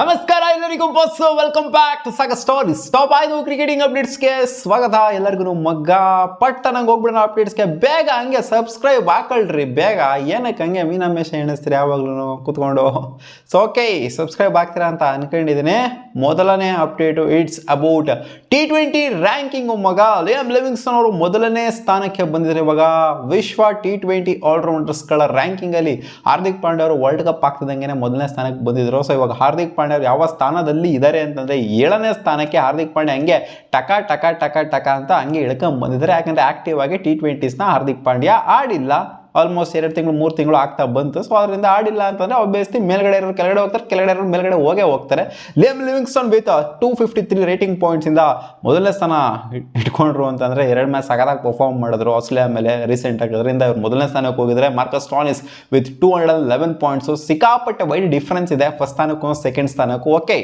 ನಮಸ್ಕಾರ ಎಲ್ಲರಿಗೂ ಬಸ್ welcome back to saga stories. Top 5 cricketing ಅಪ್ಡೇಟ್ಸ್ಗೆ ಸ್ವಾಗತ. ಎಲ್ಲರಿಗೂ ಮಗ್ಗ ಪಟ್ಟನಂಗೆ ಹೋಗ್ಬಿಡೋಣ ಅಪ್ಡೇಟ್ಸ್ಗೆ. ಬೇಗ ಹಂಗೆ ಸಬ್ಸ್ಕ್ರೈಬ್ ಹಾಕೊಳ್ರಿ ಬೇಗ. ಏನಕ್ಕೆ ಹಂಗೆ ಮೀನಾಮೇಶ ಎಣಿಸ್ತೀರಿ ಯಾವಾಗ್ಲೂ ಕೂತ್ಕೊಂಡು. ಸೊ ಓಕೆ, ಸಬ್ಸ್ಕ್ರೈಬ್ ಆಗ್ತೀರಾ ಅಂತ ಅನ್ಕೊಂಡಿದ್ದೀನಿ. ಮೊದಲನೇ update it's about T20 ranking. ಮಗ ಲಿಯಾಮ್ ಲಿವಿಂಗ್ಸ್ಟನ್ ಅವರು ಮೊದಲನೇ ಸ್ಥಾನಕ್ಕೆ ಬಂದಿದ್ದಾರೆ ಇವಾಗ ವಿಶ್ವ T20 ಆಲ್ರೌಂಡರ್ಸ್ಗಳ ರ್ಯಾಂಕಿಂಗಲ್ಲಿ. ಹಾರ್ದಿಕ್ ಪಾಂಡ್ಯ ಅವರು ವರ್ಲ್ಡ್ ಕಪ್ ಆಗ್ತಿದ್ದಂಗೆ ಮೊದಲನೇ ಸ್ಥಾನಕ್ಕೆ ಬಂದಿದ್ರು. ಸೊ ಇವಾಗ ಹಾರ್ದಿಕ್ ಪಾಂಡ್ಯ ಅವರು ಯಾವ ಸ್ಥಾನದಲ್ಲಿ ಇದ್ದಾರೆ ಅಂತಂದ್ರೆ 7ನೇ ಸ್ಥಾನಕ್ಕೆ ಹಾರ್ದಿಕ್ ಪಾಂಡ್ಯ ಹಂಗೆ ಟಕ ಟಕ ಟಕ ಟಕ ಅಂತ ಹಂಗೆ ಇಳ್ಕೊಂಡ್ ಬಂದಿದ್ದಾರೆ. ಯಾಕಂದ್ರೆ ಆಕ್ಟಿವ್ ಆಗಿ T20ಸ್ನ ಹಾರ್ದಿಕ್ ಪಾಂಡ್ಯ ಆಡಿಲ್ಲ. ಆಲ್ಮೋಸ್ಟ್ 2 ತಿಂಗಳು 3 ತಿಂಗಳು ಆಗ್ತಾ ಬಂತು. ಸೊ ಅದರಿಂದ ಆಡಿಲ್ಲ ಅಂತಂದ್ರೆ ಆಬ್ವಿಯಸ್ಲಿ ಮೇಲ್ಗಡೆ ಇರೋರು ಕೆಳಗಡೆ ಹೋಗ್ತಾರೆ, ಕೆಳಗಡೆ ಇರೋರು ಮೇಲ್ಗಡೆ ಹೋಗ್ತಾರೆ. Liam Livingstone with 253 rating points ಇಂದ ಮೊದಲನೇ ಸ್ಥಾನ ಇಟ್ಕೊಂಡ್ರು ಅಂತಂದ್ರೆ 2 ಮ್ಯಾಚ್ ಸಗದಾಗಿ ಪರ್ಫಾರ್ಮ್ ಮಾಡಿದ್ರು ಆಸ್ಟ್ರೇಲಿಯಾ ಮೇಲೆ ರೀಸೆಂಟ್ ಆಗಿ. ಅದರಿಂದ ಇವ್ರು ಮೊದಲನೇ ಸ್ಥಾನಕ್ಕೆ ಹೋಗಿದ್ರೆ. Marcus Stoinis with 211 points. ಸಿಕ್ಕಾಪಟ್ಟೆ ವೈಡ್ ಡಿಫರೆನ್ಸ್ ಇದೆ ಫಸ್ಟ್ ಸ್ಥಾನಕ್ಕೂ ಸೆಕೆಂಡ್ ಸ್ಥಾನಕ್ಕೂ. ಓಕೆ,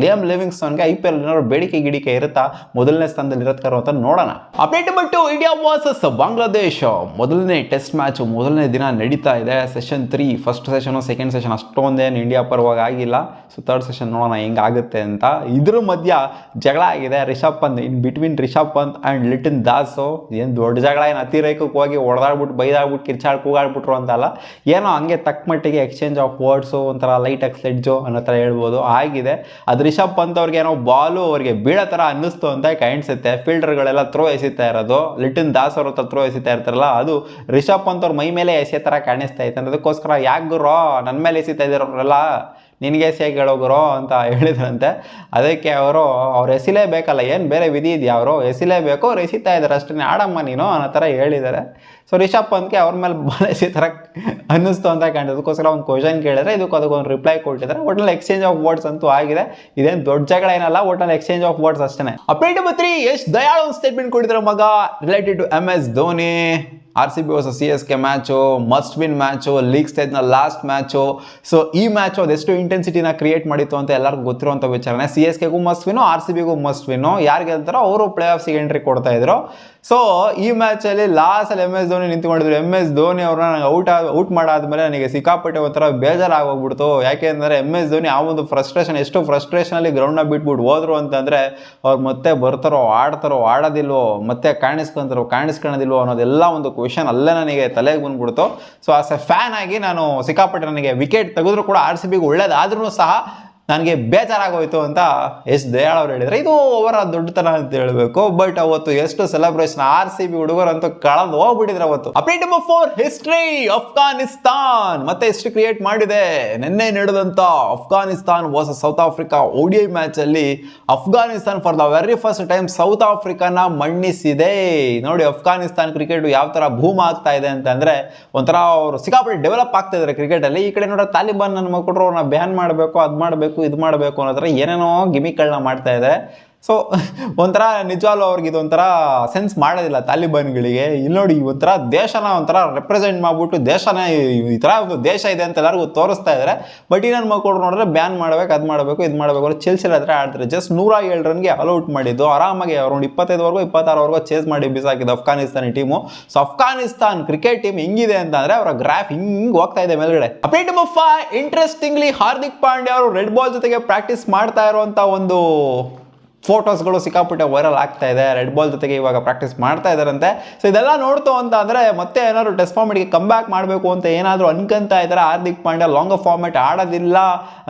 ಲಿಯಾಮ್ ಲಿವಿಂಗ್ಸ್ಟನ್ಗೆ IPL ಏನಾದ್ರು ಬೇಡಿಕೆ ಗಿಡಿಕೆ ಇರುತ್ತಾ, ಮೊದಲನೇ ಸ್ಥಾನದಲ್ಲಿ ಇರತ್ಕಾರೋ ಅಂತ ನೋಡೋಣ. ಅಪ್ಡೇಟ್ ಬಂತು ಇಂಡಿಯಾ ವರ್ಸಸ್ ಬಾಂಗ್ಲಾದೇಶ್. ಮೊದಲನೇ ಟೆಸ್ಟ್ ಮ್ಯಾಚ್ ಮೊದಲನೇ ದಿನ ನಡೀತಾ ಇದೆ. Session 3 first session second session ಅಷ್ಟೊಂದೇನು ಇಂಡಿಯಾ ಪರವಾಗಿ ಆಗಿಲ್ಲ. ಸೊ ಥರ್ಡ್ ಸೆಷನ್ ನೋಡೋಣ ಹೆಂಗಾಗುತ್ತೆ ಅಂತ. ಇದ್ರ ಮಧ್ಯ ಜಗಳ ಆಗಿದೆ Rishabh Pant, in between Rishabh Pant and Liton Das. ಏನು ದೊಡ್ಡ ಜಗಳ, ಏನು ಅತಿರೇಕಕ್ಕೆ ಹೋಗಿ ಹೊಡೆದಾಡ್ಬಿಟ್ಟು ಬೈದಾಡ್ಬಿಟ್ಟು ಕೂಗಾಡ್ಬಿಟ್ರು ಅಂತಲ್ಲ, ಏನೋ ಹಂಗೆ ತಕ್ಕ ಮಟ್ಟಿಗೆ ಎಕ್ಸ್ಚೇಂಜ್ ಆಫ್ ವರ್ಡ್ಸು, ಒಂಥರ ಲೈಟ್ ಎಕ್ಸ್ಲೆಡ್ಜು ಅನ್ನೋ ಥರ ಹೇಳ್ಬೋದು ಆಗಿದೆ. ಅದು ರಿಷಬ್ ಪಂತ್ ಅವ್ರಿಗೆ ಏನೋ ಬಾಲು ಅವ್ರಿಗೆ ಬೀಳೋ ಥರ ಅನ್ನಿಸ್ತು ಅಂತ ಕಾಣಿಸುತ್ತೆ. ಫೀಲ್ಡರ್ಗಳೆಲ್ಲ ಥ್ರೋ ಎಸಿತಾ ಇರೋದು, ಲಿಟನ್ ದಾಸ್ ಅವ್ರ ಹತ್ರ ಥ್ರೋ ಎಸಿತಾ ಇರ್ತಾರಲ್ಲ, ಅದು ರಿಷಬ್ ಪಂತ್ ಅವ್ರ ಮೈ ಮೇಲೆ ಎಸೆಯೋ ಥರ ಕಾಣಿಸ್ತಾ ಇತ್ತು. ಅದಕ್ಕೋಸ್ಕರ ಯಾಕೆ ಗುರೋ ನನ್ನ ಮೇಲೆ ಎಸಿತಾ ಇದ್ದಾರಲ್ಲ, ನಿನಗೆ ಎಸೆಯಾಗಿ ಹೇಳೋಗುರೋ ಅಂತ ಹೇಳಿದ್ರಂತೆ. ಅದಕ್ಕೆ ಅವ್ರು ಎಸಿಲೇಬೇಕಲ್ಲ, ಏನು ಬೇರೆ ವಿಧಿ ಇದೆಯಾ, ಅವರು ಎಸಿಲೇಬೇಕು, ಅವ್ರು ಎಸಿತಾ ಇದ್ದಾರೆ ಅಷ್ಟೇ, ಆಡಮ್ಮ ನೀನು ಅನ್ನೋ ಥರ ಹೇಳಿದ್ದಾರೆ. ಸೊ ರಿಷಬ್ ಪಂತ್ಗೆ ಅವ್ರ ಮೇಲೆ ಬಾಲ್ ಎಸಿ ಥರ ಅನ್ನಿಸ್ತು ಅಂತ ಕಾಣಿದೆ. ಅದಕ್ಕೋಸ್ಕರ ಒಂದು ಕ್ವಶನ್ ಕೇಳಿದ್ರೆ ಅದಕ್ಕೊಂದು ರಿಪ್ಲೈ ಕೊಟ್ಟಿದ್ದಾರೆ. ಒಟ್ಟಿನಲ್ಲಿ ಎಕ್ಸ್ಚೇಂಜ್ ಆಫ್ ವರ್ಡ್ಸ್ ಅಂತೂ ಆಗಿದೆ. ಇದೇನು ದೊಡ್ಡ ಜಗಳ ಏನಲ್ಲ, ಒಟ್ಟಿನಲ್ಲಿ ಎಕ್ಸ್ಚೇಂಜ್ ಆಫ್ ವರ್ಡ್ಸ್ ಅಷ್ಟೇ. ಅಪ್ಡೇಟ್ ನಂಬರ್ 3, ಯಶ್ ದಯಾಳ್ ಒಂದು ಸ್ಟೇಟ್ಮೆಂಟ್ ಕೊಟ್ಟಿದ್ದಾರೆ ಮಗ related to MS Dhoni. RCB versus CSK match, must win match, league ಸ್ಟೇಜ್ನ ಲಾಸ್ಟ್ ಮ್ಯಾಚು. ಸೊ ಈ ಮ್ಯಾಚು ಅದೆಷ್ಟು ಇಂಟೆನ್ಸಿಟಿನ ಕ್ರಿಯೇಟ್ ಮಾಡಿತ್ತು ಅಂತ ಎಲ್ಲರಿಗೂ ಗೊತ್ತಿರುವಂಥ ವಿಚಾರನೆ. CSKಗೂ ಮಸ್ಟ್ ವಿನ್ನು, RCBಗೂ ಮಸ್ಟ್ ವಿನ್ನು. ಯಾರು ಗೆಲ್ತಾರೋ ಅವರು ಪ್ಲೇ ಆಫ್ಸಿಗೆ ಎಂಟ್ರಿ ಕೊಡ್ತಾ ಇದ್ರು. ಸೊ ಈ ಮ್ಯಾಚಲ್ಲಿ ಲಾಸ್ಟಲ್ಲಿ MS ಧೋನಿ ನಿಂತ್ಕೊಂಡಿದ್ರು. MS ಧೋನಿ ಅವ್ರನ್ನ ಔಟ್ ಮಾಡಾದ್ಮೇಲೆ ನನಗೆ ಸಿಕ್ಕಾಪಟ್ಟೆ ಒಂಥರ ಬೇಜಾರಾಗೋಗ್ಬಿಡ್ತು. ಯಾಕೆಂದರೆ MS ಧೋನಿ ಆ ಒಂದು ಎಷ್ಟು ಫ್ರಸ್ಟ್ರೇಷನಲ್ಲಿ ಗ್ರೌಂಡ್ನ ಬಿಟ್ಬಿಟ್ಟು ಹೋದ್ರು ಅಂತಂದರೆ, ಅವ್ರು ಮತ್ತೆ ಬರ್ತಾರೋ ಆಡ್ತಾರೋ ಆಡೋದಿಲ್ವೋ, ಮತ್ತೆ ಕಾಣಿಸ್ಕೊಳ್ಳೋದಿಲ್ವೋ ಅನ್ನೋದೆಲ್ಲ ಒಂದು ಕ್ವೆಶನ್ ಅಲ್ಲೇ ನನಗೆ ತಲೆಗೆ ಬಂದ್ಬಿಡ್ತು. ಸೊ ಆಸ್ ಎ ಫ್ಯಾನ್ ಆಗಿ ನಾನು ಸಿಕ್ಕಾಪಟ್ಟೆ, ನನಗೆ ವಿಕೆಟ್ ತೆಗೆದ್ರು ಕೂಡ RCBಗೆ ಒಳ್ಳೇದಾದ್ರೂ ಸಹ ನನಗೆ ಬೇಜಾರಾಗೋಯ್ತು ಅಂತ ಯಶ್ ದಯಾಳ್ ಅವ್ರು ಹೇಳಿದರೆ. ಇದು ಅವರ ದೊಡ್ಡತನ ಅಂತ ಹೇಳಬೇಕು. ಬಟ್ ಅವತ್ತು ಎಷ್ಟು ಸೆಲೆಬ್ರೇಷನ್, RCB ಹುಡುಗರಂತೂ ಕಳೆದು ಹೋಗ್ಬಿಟ್ಟಿದ್ರು ಅವತ್ತು. Update number 4, history. ಅಫ್ಘಾನಿಸ್ತಾನ್ ಮತ್ತೆ ಹಿಸ್ಟ್ರಿ ಕ್ರಿಯೇಟ್ ಮಾಡಿದೆ. ನಿನ್ನೆ ನಡೆದಂತ Afghanistan versus South Africa ODI match ಅಲ್ಲಿ Afghanistan for the very first time South ಆಫ್ರಿಕಾನ ಮಣ್ಣಿಸಿದೆ. ನೋಡಿ ಅಫ್ಘಾನಿಸ್ತಾನ್ ಕ್ರಿಕೆಟ್ ಯಾವ ತರ ಭೂಮ್ ಆಗ್ತಾ ಇದೆ ಅಂತಂದ್ರೆ, ಒಂಥರ ಅವರು ಸಿಕ್ಕಾಪಟ್ಟೆ ಡೆವಲಪ್ ಆಗ್ತಾ ಇದ್ದಾರೆ ಕ್ರಿಕೆಟ್ ಅಲ್ಲಿ. ಈ ಕಡೆ ನೋಡ್ರೆ ತಾಲಿಬಾನ್ ನನ್ನ ಮಕ್ಕಳು ಅವ್ರನ್ನ ಬ್ಯಾನ್ ಮಾಡಬೇಕು, ಅದು ಮಾಡಬೇಕು, ಇದು ಮಾಡಬೇಕು ಅನ್ನೋದ್ರ ಏನೇನೋ ಗಿಮಿಕ್ಗಳನ್ನ ಮಾಡ್ತಾ ಇದೆ. ಸೊ ಒಂಥರ ನಿಜವಾಗ್ಲೂ ಅವ್ರಿಗೆ ಇದೊಂಥರ ಸೆನ್ಸ್ ಮಾಡೋದಿಲ್ಲ ತಾಲಿಬಾನ್ಗಳಿಗೆ. ಇಲ್ಲಿ ನೋಡಿ ಒಂಥರ ದೇಶನ ಒಂಥರ ರೆಪ್ರೆಸೆಂಟ್ ಮಾಡ್ಬಿಟ್ಟು ದೇಶನ ಈ ಥರ ಒಂದು ದೇಶ ಇದೆ ಅಂತ ಎಲ್ಲರಿಗೂ ತೋರಿಸ್ತಾ ಇದ್ದಾರೆ. ಬಟ್ ಈ ನನ್ನ ಮಕ್ಕಳು ನೋಡಿದ್ರೆ ಬ್ಯಾನ್ ಮಾಡಬೇಕು, ಅದು ಮಾಡಬೇಕು, ಇದು ಮಾಡಬೇಕು ಅಂತ ಚೆಲ್ಸಿಲ್ ಹತ್ರ ಆಡ್ತಾರೆ. ಜಸ್ಟ್ 107 ರನ್ಗೆ ಆಲ್ಔಟ್ ಮಾಡಿದ್ದು ಆರಾಮಾಗಿ. ಅವ್ರು 25ವರೆಗೂ 26ವರೆಗೂ ಚೇಸ್ ಮಾಡಿ ಬಿಸಾಕಿದ್ದು ಅಫ್ಘಾನಿಸ್ತಾನ team. So Afghanistan cricket team ಹಿಂಗಿದೆ ಅಂತಂದ್ರೆ ಅವರ ಗ್ರಾಫ್ ಹಿಂಗೆ ಹೋಗ್ತಾ ಇದೆ ಮೇಲ್ಗಡೆ. Update number 5, interestingly Hardik Pandya ಅವರು ರೆಡ್ ಬಾಲ್ ಜೊತೆಗೆ ಪ್ರಾಕ್ಟೀಸ್ ಮಾಡ್ತಾ ಇರುವಂತ ಒಂದು ಫೋಟೋಸ್ಗಳು ಸಿಕ್ಕಾಪಟ್ಟೆ ವೈರಲ್ ಆಗ್ತಾ ಇದೆ. ರೆಡ್ ಬಾಲ್ ಜೊತೆಗೆ ಇವಾಗ ಪ್ರಾಕ್ಟೀಸ್ ಮಾಡ್ತಾ ಇದ್ದಾರಂತೆ. ಸೊ ಇದೆಲ್ಲ ನೋಡ್ತು ಅಂತ ಅಂದರೆ ಮತ್ತೆ ಏನಾದ್ರು ಟೆಸ್ಟ್ ಫಾರ್ಮೆಟ್ಗೆ ಕಮ್ ಬ್ಯಾಕ್ ಮಾಡಬೇಕು ಅಂತ ಏನಾದರೂ ಅನ್ಕೊಂತ ಇದ್ದಾರೆ. ಹಾರ್ದಿಕ್ ಪಾಂಡ್ಯ ಲಾಂಗ್ ಫಾರ್ಮೆಟ್ ಆಡೋದಿಲ್ಲ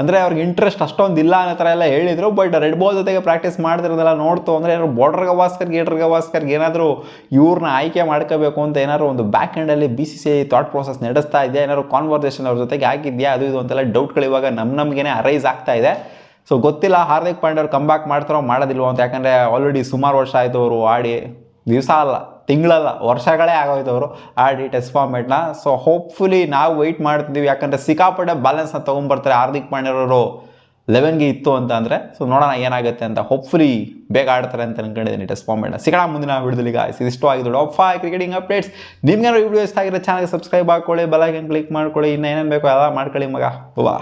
ಅಂದರೆ ಅವ್ರಿಗೆ ಇಂಟ್ರೆಸ್ಟ್ ಅಷ್ಟೊಂದಿಲ್ಲ ಅನ್ನೋ ಥರ ಎಲ್ಲ ಹೇಳಿದರು. ಬಟ್ ರೆಡ್ ಬಾಲ್ ಜೊತೆಗೆ ಪ್ರಾಕ್ಟೀಸ್ ಮಾಡ್ತಿರೋದೆಲ್ಲ ನೋಡ್ತು ಅಂದರೆ ಏನಾದ್ರು ಬಾರ್ಡರ್ ಗವಾಸ್ಕರ್ಗೆ ಏನಾದರೂ ಇವ್ರನ್ನ ಆಯ್ಕೆ ಮಾಡ್ಕೋಬೇಕು ಅಂತ ಏನಾದ್ರು ಒಂದು ಬ್ಯಾಕ್ ಎಂಡಲ್ಲಿ BCCI ಥಾಟ್ ಪ್ರೋಸೆಸ್ ನಡೆಸ್ತಾ ಇದೆಯಾ, ಏನಾದ್ರು ಕಾನ್ವರ್ಸೇಷನ್ ಅವ್ರ ಜೊತೆಗೆ ಆಗಿದೆಯಾ, ಅದು ಇದು ಅಂತೆಲ್ಲ ಡೌಟ್ಗಳು ಇವಾಗ ನಮಗೇನೆ ಅರೈಸ್ ಆಗ್ತಾ ಇದೆ. ಸೊ ಗೊತ್ತಿಲ್ಲ ಹಾರ್ದಿಕ್ ಪಾಂಡ್ಯ ಅವ್ರು ಕಮ್ ಬ್ಯಾಕ್ ಮಾಡ್ತಾರೋ ಮಾಡೋದಿಲ್ವೋ ಅಂತ. ಯಾಕಂದರೆ ಆಲ್ರೆಡಿ ಸುಮಾರು ವರ್ಷ ಆಯಿತು ಅವರು ಆಡಿ, ದಿವಸ ಅಲ್ಲ ತಿಂಗಳಲ್ಲ ವರ್ಷಗಳೇ ಆಗೋಯ್ತು ಅವರು ಆಡಿ ಟೆಸ್ಟ್ ಫಾರ್ಮೆಟ್ನ. ಸೊ ಹೋಪ್ಫುಲಿ ನಾವು ವೆಯ್ಟ್ ಮಾಡ್ತಿದ್ದೀವಿ. ಯಾಕಂದರೆ ಸಿಕ್ಕಾಪಟ್ಟೆ ಬ್ಯಾಲೆನ್ಸ್ನ ತೊಗೊಂಡ್ಬರ್ತಾರೆ ಹಾರ್ದಿಕ್ ಪಾಂಡ್ಯವರು 11ಗೆ ಇತ್ತು ಅಂತ ಅಂದರೆ. ಸೊ ನೋಡೋಣ ಏನಾಗುತ್ತೆ ಅಂತ. ಹೋಪ್ಫುಲಿ ಬೇಗ ಆಡ್ತಾರೆ ಅಂತ ಅನ್ಕೊಂಡಿದ್ದೀನಿ ಟೆಸ್ಟ್ ಫಾರ್ಮೆಟ್ನ. ಸಿಗೋಣ ಮುಂದಿನ ವಿಡಿಯೋದಲ್ಲಿ ಗಾಯ್ಸ್. ಇಷ್ಟವಾಗಿದ್ದು ಟಾಪ್ 5 ಕ್ರಿಕೆಟಿಂಗ್ ಅಪ್ಡೇಟ್ಸ್. ನಿಮ್ಗೆ ವಿಡಿಯೋ ಇಷ್ಟ ಆಗಿರೋ ಚಾನಲ್ಗೆ ಸಬ್ಸ್ಕ್ರೈಬ್ ಹಾಕೊಳ್ಳಿ, ಬೆಲ್ ಐಕಾನ್ ಕ್ಲಿಕ್ ಮಾಡ್ಕೊಳ್ಳಿ, ಇನ್ನೇನೇನು ಬೇಕೋ ಎಲ್ಲ ಮಾಡ್ಕೊಳ್ಳಿ ಮಗ. ವಾ.